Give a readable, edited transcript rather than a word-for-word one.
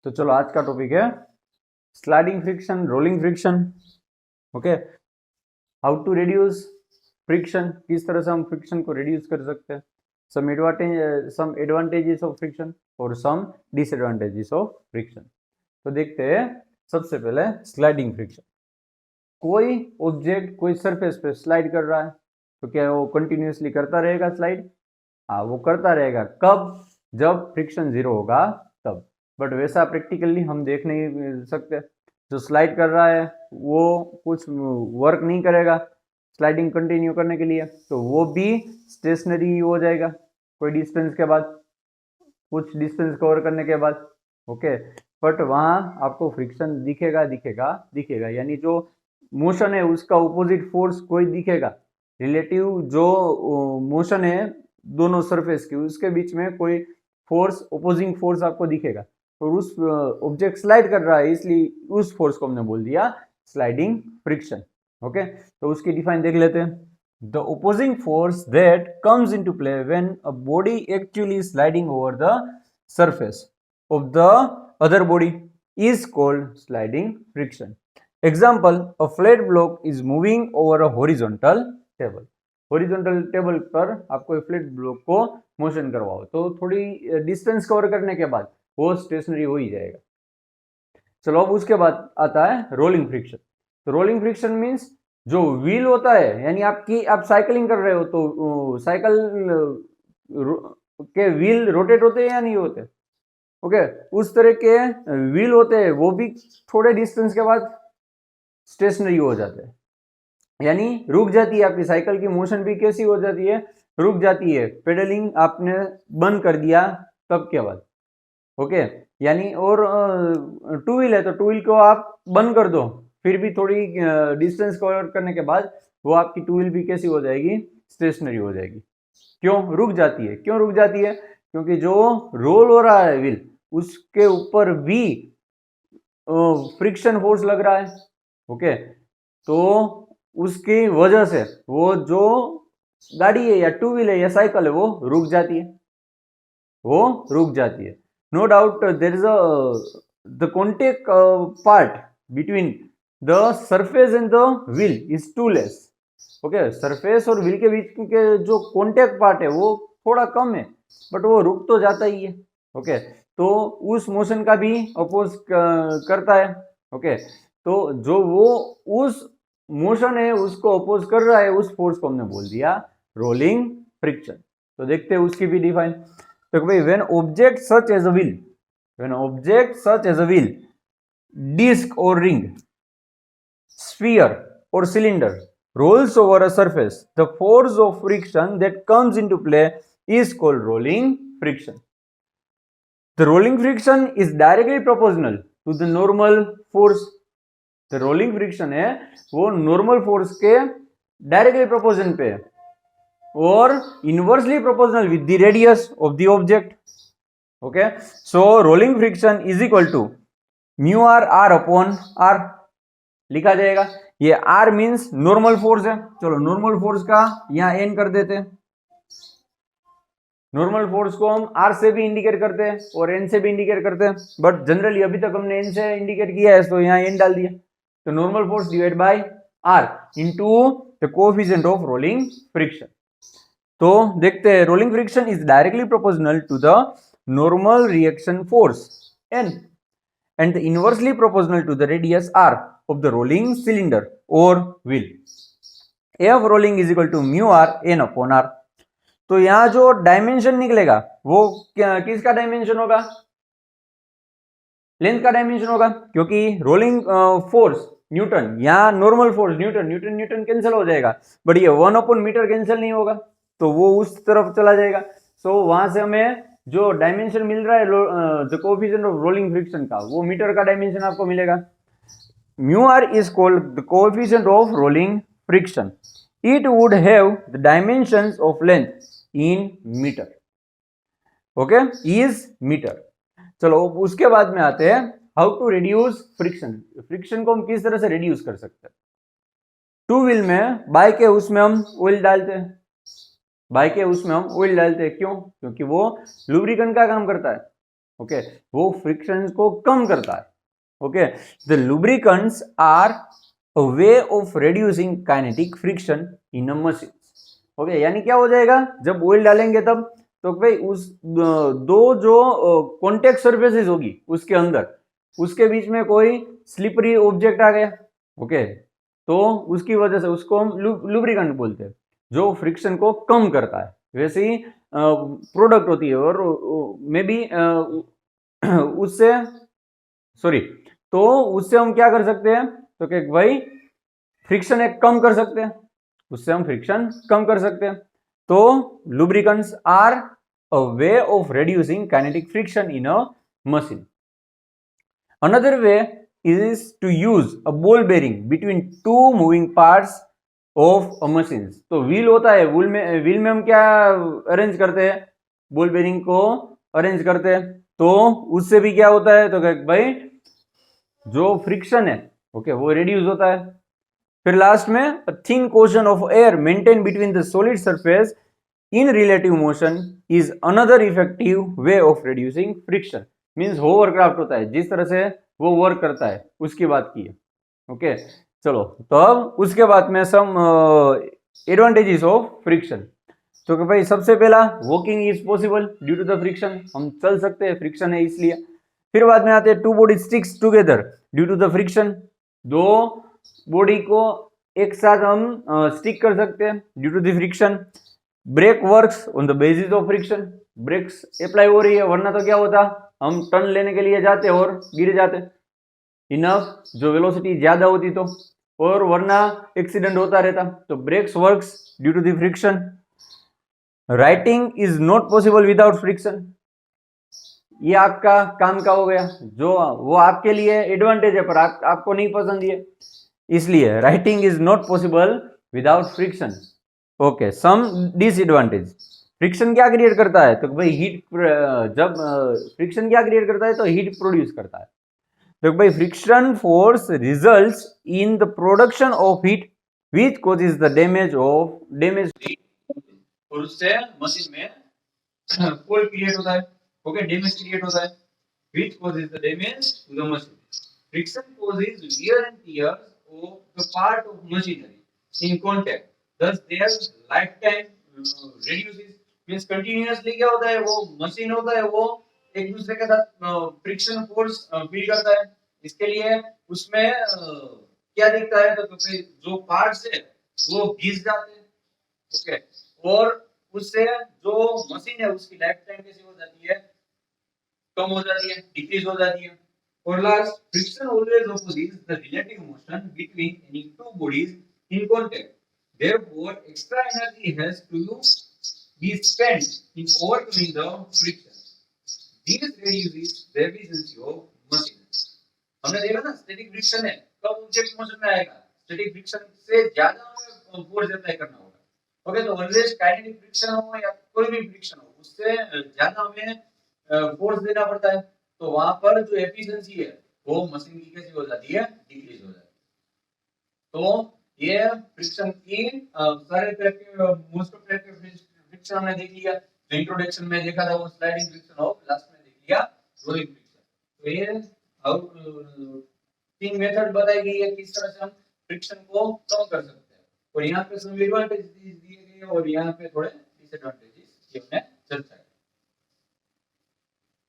तो चलो आज का टॉपिक है sliding friction, rolling friction. Okay, how to reduce friction, किस तरह से हम फ्रिक्शन को रिड्यूस कर सकते हैं। सम एडवांटेजेस ऑफ फ्रिक्शन और सम डिसएडवांटेजेस ऑफ फ्रिक्शन। तो देखते हैं सबसे पहले स्लाइडिंग फ्रिक्शन। कोई ऑब्जेक्ट कोई सरफेस पे स्लाइड कर रहा है तो क्या वो कंटिन्यूसली करता रहेगा स्लाइड? हाँ, वो करता रहेगा। कब? जब फ्रिक्शन जीरो होगा तब। बट वैसा प्रैक्टिकली हम देख नहीं सकते। जो स्लाइड कर रहा है वो कुछ वर्क नहीं करेगा स्लाइडिंग कंटिन्यू करने के लिए, तो वो भी स्टेशनरी हो जाएगा कोई डिस्टेंस के बाद, कुछ डिस्टेंस कवर करने के बाद। ओके, बट वहाँ आपको फ्रिक्शन दिखेगा दिखेगा दिखेगा, यानी जो मोशन है उसका ऑपोजिट फोर्स कोई दिखेगा। रिलेटिव जो मोशन है दोनों सरफेस की, उसके बीच में कोई फोर्स, ओपोजिंग फोर्स आपको दिखेगा। और उस ऑब्जेक्ट स्लाइड कर रहा है, इसलिए उस फोर्स को हमने बोल दिया स्लाइडिंग फ्रिक्शन। ओके, तो उसकी डिफाइन देख लेते हैं। The opposing force that comes into play when a body actually sliding over the surface of the other body is called sliding friction. Example, a flat block is moving over a horizontal table. Horizontal table पर आपको flat block को motion करवाओ तो थोड़ी distance cover करने के बाद वो स्टेशनरी हो ही जाएगा। चलो अब उसके बाद आता है रोलिंग फ्रिक्शन। तो रोलिंग फ्रिक्शन मीन्स जो व्हील होता है, यानी आप साइकिलिंग कर रहे हो तो साइकिल के व्हील रोटेट होते हैं या नहीं होते? ओके, उस तरह के व्हील होते हैं, वो भी थोड़े डिस्टेंस के बाद स्टेशनरी हो जाते हैं, यानी रुक जाती है। आपकी साइकिल की मोशन भी कैसी हो जाती है? रुक जाती है। पेडलिंग आपने बंद कर दिया तब के बाद। ओके, यानी और टू व्हील है तो टू व्हील को आप बंद कर दो, फिर भी थोड़ी डिस्टेंस कवर करने के बाद वो आपकी टू व्हील भी कैसी हो जाएगी? स्टेशनरी हो जाएगी। क्यों रुक जाती है? क्यों रुक जाती है? क्योंकि जो रोल हो रहा है व्हील, उसके ऊपर भी फ्रिक्शन फोर्स लग रहा है। ओके, तो उसकी वजह से वो जो गाड़ी है या टू व्हील है या साइकिल है वो रुक जाती है, वो रुक जाती है। No doubt there is the contact part between the surface and the wheel is too less. Okay, surface और व्हील के बीच के जो कॉन्टेक्ट पार्ट है वो थोड़ा कम है, बट वो रुक तो जाता ही है। ओके, तो उस मोशन का भी अपोज करता है। ओके, तो जो वो उस मोशन है उसको अपोज कर रहा है, उस फोर्स को हमने बोल दिया रोलिंग फ्रिक्शन। तो देखते हैं उसकी भी डिफाइन। तो भाई when object such as a wheel, when object such as a wheel, disc और ring, sphere or cylinder rolls over a surface, the force of friction that comes into play is called rolling friction. The rolling friction is directly proportional to the normal force. The rolling friction है वो normal force के directly proportion पे है और inversely proportional with the radius of the object. Okay, so rolling friction is equal to mu r upon r लिखा जाएगा। ये R means normal force है। चलो नॉर्मल फोर्स का यहाँ N कर देते हैं। नॉर्मल फोर्स को हम R से भी इंडिकेट करते हैं और N से भी इंडिकेट करते हैं, बट जनरली अभी तक हमने N से इंडिकेट किया है तो यहाँ N डाल दिया। तो normal force divide by R into the coefficient of rolling friction. तो देखते हैं, rolling friction is directly proportional to the normal reaction force N and inversely proportional to the radius r of the rolling cylinder or wheel. F rolling is equal to mu r n upon r. तो यहां जो dimension निकलेगा वो किसका dimension होगा? Length का dimension होगा, क्योंकि रोलिंग फोर्स न्यूटन, यहाँ normal force Newton, Newton Newton cancel हो जाएगा, बट ये 1/मीटर कैंसिल नहीं होगा तो वो उस तरफ चला जाएगा। सो वहां से हमें जो डायमेंशन मिल रहा है the coefficient of rolling friction का, वो मीटर का डायमेंशन आपको मिलेगा। Mu R is called the coefficient of rolling friction. It would have the dimensions of length in metre. Okay, is metre. चलो उसके बाद में आते हैं how to reduce friction. Friction को हम किस तरह से रिड्यूस कर सकते हैं? टू व्हील में बाइक है उसमें हम ऑयल डालते हैं, बाइक है उसमें हम ऑयल डालते हैं। क्यों? क्योंकि वो लुब्रिकेंट का काम करता है। ओके, वो फ्रिक्शन को कम करता है। Okay, the lubricants are a way of reducing kinetic friction in a machine. Okay, यानी क्या हो जाएगा, जब ऑयल डालेंगे तब तो भाई उस दो जो कॉन्टेक्ट सर्फेसिस होगी उसके अंदर, उसके बीच में कोई स्लिपरी ऑब्जेक्ट आ गया। ओके, तो उसकी वजह से उसको हम लुब्रिकेंट बोलते हैं, जो फ्रिक्शन को कम करता है। वैसे ही प्रोडक्ट होती है और मे बी उससे सॉरी, तो उससे हम क्या कर सकते हैं, तो कि भाई फ्रिक्शन एक कम कर सकते हैं, उससे हम फ्रिक्शन कम कर सकते हैं। तो lubricants are a way of reducing kinetic friction in a machine. Another way is to use a ball bearing between two moving parts of a machine। तो व्हील होता है, व्हील में हम क्या अरेंज करते हैं, बॉल बेरिंग को arrange करते हैं, तो उससे भी क्या होता है, तो भाई जो फ्रिक्शन है ओके वो रिड्यूस होता है। फिर लास्ट में thin question of air maintain between the solid surface in relative motion is another effective way of reducing friction. Means hovercraft होता है, जिस तरह से वो वर्क करता है उसकी बात की है। ओके, चलो तो अब उसके बाद में सम एडवांटेजेस ऑफ फ्रिक्शन। तो कि भाई सबसे पहला walking is possible due to the friction, हम चल सकते हैं, फ्रिक्शन है इसलिए। फिर बाद में आते हैं two body sticks together due to the friction, दो बॉडी को एक साथ हम स्टिक कर सकते हैं due to the friction. Brake works on the basis of friction, brakes apply हो रही है, वरना तो क्या होता, हम टर्न लेने के लिए जाते और गिर जाते, इनफ जो वेलोसिटी ज्यादा होती तो, और वरना एक्सीडेंट होता रहता। तो brakes works due to the friction. Writing is not possible without friction, ये आपका काम का हो गया, जो वो आपके लिए एडवांटेज है पर आपको नहीं पसंद है, इसलिए writing is not possible without friction. Okay, some disadvantage. Friction क्या क्रिएट करता है, तो भाई हीट, जब फ्रिक्शन क्या क्रिएट करता है, तो हीट प्रोड्यूस करता है। तो भाई friction force results in the production of heat which causes the damage और उससे मशीन में कोल्ड क्रिएट होता है। ओके, डैमेज क्रिएट होता है, which causes the damage to the machine. Friction causes wear and tear of the part of machinery in contact, thus their lifetime reduces। means continuously क्या होता है, वो machine होता है वो एक दूसरे के साथ फ्रिक्शन फोर्स फील करता है, इसके लिए उसमें क्या दिखता है, तो फिर जो पार्ट्स है वो घिस जाते हैं। ओके, और उससे जो मशीन है उसकी लाइफ टाइम कैसी हो जाती है, कम हो जाती है, डिक्रीज हो जाती है। और last, friction always opposes the relative motion between any two bodies in contact, therefore extra energy has to be spent in overcoming the friction, this reduces the efficiency of machine। हमने देखा ना static friction है, कब object motion में आएगा, static friction से ज्यादा हमें फोर्स अप्लाई करना होगा। ओके, तो ऑलवेज काइनेटिक फ्रिक्शन हो या कोई भी फ्रिक्शन हो, उससे ज्यादा हमें फोर्स देना पड़ता है, तो वहां पर जो एफिशिएंसी है वो मशीन की कैसी हो जाती है, डिक्रीज हो जाती है। तो ये फ्रिक्शन की सारे मोस्ट ऑफ फ्रिक्शन हमने देख लिया, तो इंट्रोडक्शन में देखा था वो स्लाइडिंग फ्रिक्शन, और लास्ट में देख लिया रोलिंग फ्रिक्शन। तो ये हाउ तीन मेथड बताई गई है किस तरह से हम फ्रिक्शन को कम कर सकते हैं, और यहाँ पे सम एडवांटेज दिए गए और यहाँ पे थोड़े डिसएडवांटेजेस हमने चर्चा की।